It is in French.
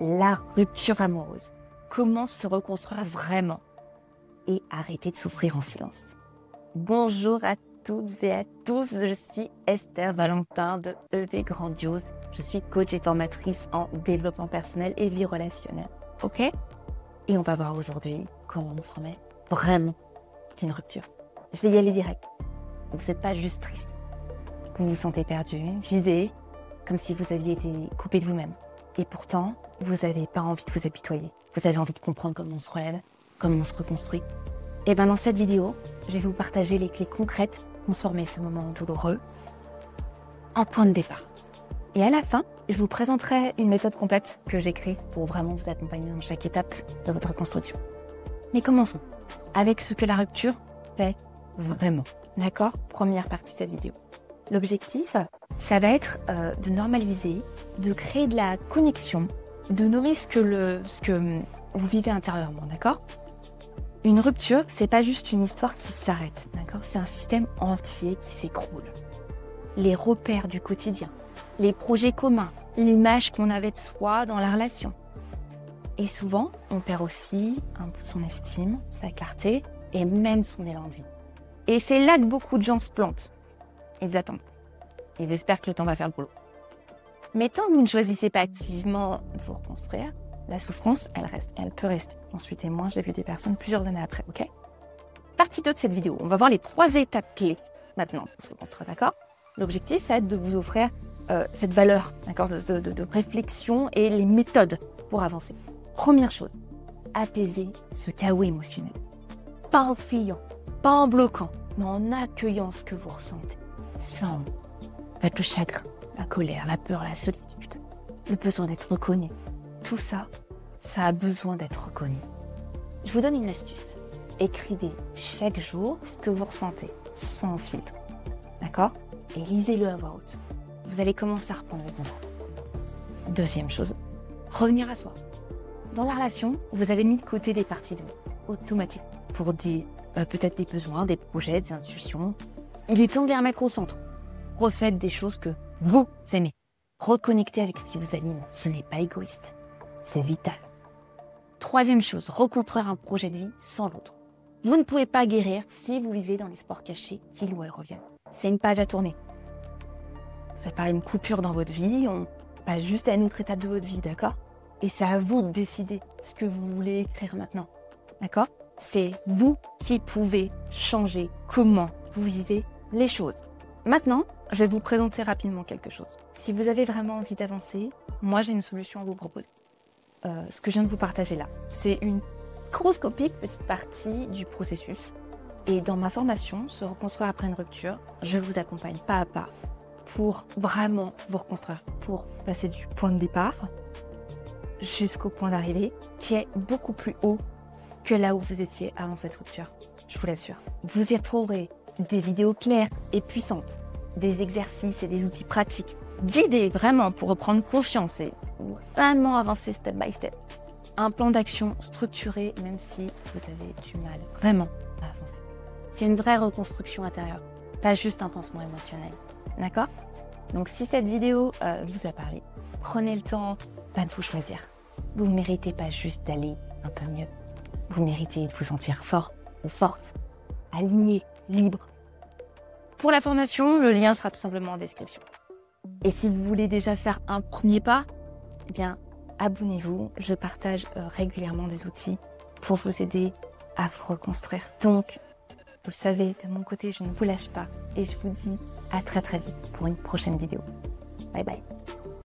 la rupture amoureuse. Comment se reconstruire vraiment et arrêter de souffrir en silence. Bonjour à toutes et à tous, je suis Esther Valentin de ED Grandiose. Je suis coach et formatrice en développement personnel et vie relationnelle. Ok? Et on va voir aujourd'hui comment on se remet vraiment d'une rupture. Je vais y aller direct. Vous n'êtes pas juste triste. Vous vous sentez perdu, vidé, comme si vous aviez été coupé de vous-même. Et pourtant, vous n'avez pas envie de vous apitoyer. Vous avez envie de comprendre comment on se relève, comment on se reconstruit. Et bien dans cette vidéo, je vais vous partager les clés concrètes pour transformer ce moment douloureux en point de départ. Et à la fin, je vous présenterai une méthode complète que j'ai créée pour vraiment vous accompagner dans chaque étape de votre reconstruction. Mais commençons avec ce que la rupture fait vraiment. D'accord? Première partie de cette vidéo. L'objectif, ça va être de normaliser, de créer de la connexion, de nommer ce que vous vivez intérieurement, d'accord? Une rupture, c'est pas juste une histoire qui s'arrête, d'accord? C'est un système entier qui s'écroule. Les repères du quotidien, les projets communs, l'image qu'on avait de soi dans la relation. Et souvent, on perd aussi un peu de son estime, sa clarté et même son élan de vie. Et c'est là que beaucoup de gens se plantent. Ils attendent. Ils espèrent que le temps va faire le boulot. Mais tant que vous ne choisissez pas activement de vous reconstruire, la souffrance, elle reste, elle peut rester. Ensuite et moi, j'ai vu des personnes plusieurs années après, ok? Partie 2 de cette vidéo, on va voir les 3 étapes clés maintenant pour se reconstruire, d'accord? L'objectif, ça va être de vous offrir cette valeur, d'accord, de réflexion et les méthodes pour avancer. Première chose, apaiser ce chaos émotionnel. Pas en fuyant, pas en bloquant, mais en accueillant ce que vous ressentez. Sans être le chagrin, la colère, la peur, la solitude, le besoin d'être reconnu. Tout ça, ça a besoin d'être reconnu. Je vous donne une astuce. Écrivez chaque jour ce que vous ressentez, sans filtre. D'accord? Et lisez-le à voix haute. Vous allez commencer à reprendre le contrôle. Deuxième chose, revenir à soi. Dans la relation, vous avez mis de côté des parties de vous, automatiquement, pour peut-être des besoins, des projets, des intuitions. Il est temps de les remettre au centre. Refaites des choses que vous aimez. Reconnectez avec ce qui vous anime. Ce n'est pas égoïste. C'est vital. Troisième chose, reconstruire un projet de vie sans l'autre. Vous ne pouvez pas guérir si vous vivez dans l'espoir caché qu'il ou elle revienne. C'est une page à tourner. C'est pas une coupure dans votre vie, on passe juste à une autre étape de votre vie, d'accord? Et c'est à vous de décider ce que vous voulez écrire maintenant, d'accord? C'est vous qui pouvez changer comment vous vivez les choses. Maintenant, je vais vous présenter rapidement quelque chose. Si vous avez vraiment envie d'avancer, moi j'ai une solution à vous proposer. Ce que je viens de vous partager là, c'est une microscopique petite partie du processus. Et dans ma formation, Se reconstruire après une rupture, je vous accompagne pas à pas pour vraiment vous reconstruire, pour passer du point de départ jusqu'au point d'arrivée qui est beaucoup plus haut que là où vous étiez avant cette rupture. Je vous l'assure. Vous y retrouverez des vidéos claires et puissantes, des exercices et des outils pratiques, guidés vraiment pour reprendre confiance et vraiment avancer step by step. Un plan d'action structuré même si vous avez du mal vraiment à avancer. C'est une vraie reconstruction intérieure, pas juste un pansement émotionnel. D'accord? Donc si cette vidéo vous a parlé, prenez le temps de vous choisir. Vous ne méritez pas juste d'aller un peu mieux. Vous méritez de vous sentir fort ou forte, aligné, libre. Pour la formation, le lien sera tout simplement en description. Et si vous voulez déjà faire un premier pas, eh bien, abonnez-vous. Je partage régulièrement des outils pour vous aider à vous reconstruire. Donc, vous le savez, de mon côté, je ne vous lâche pas. Et je vous dis à très très vite pour une prochaine vidéo. Bye bye.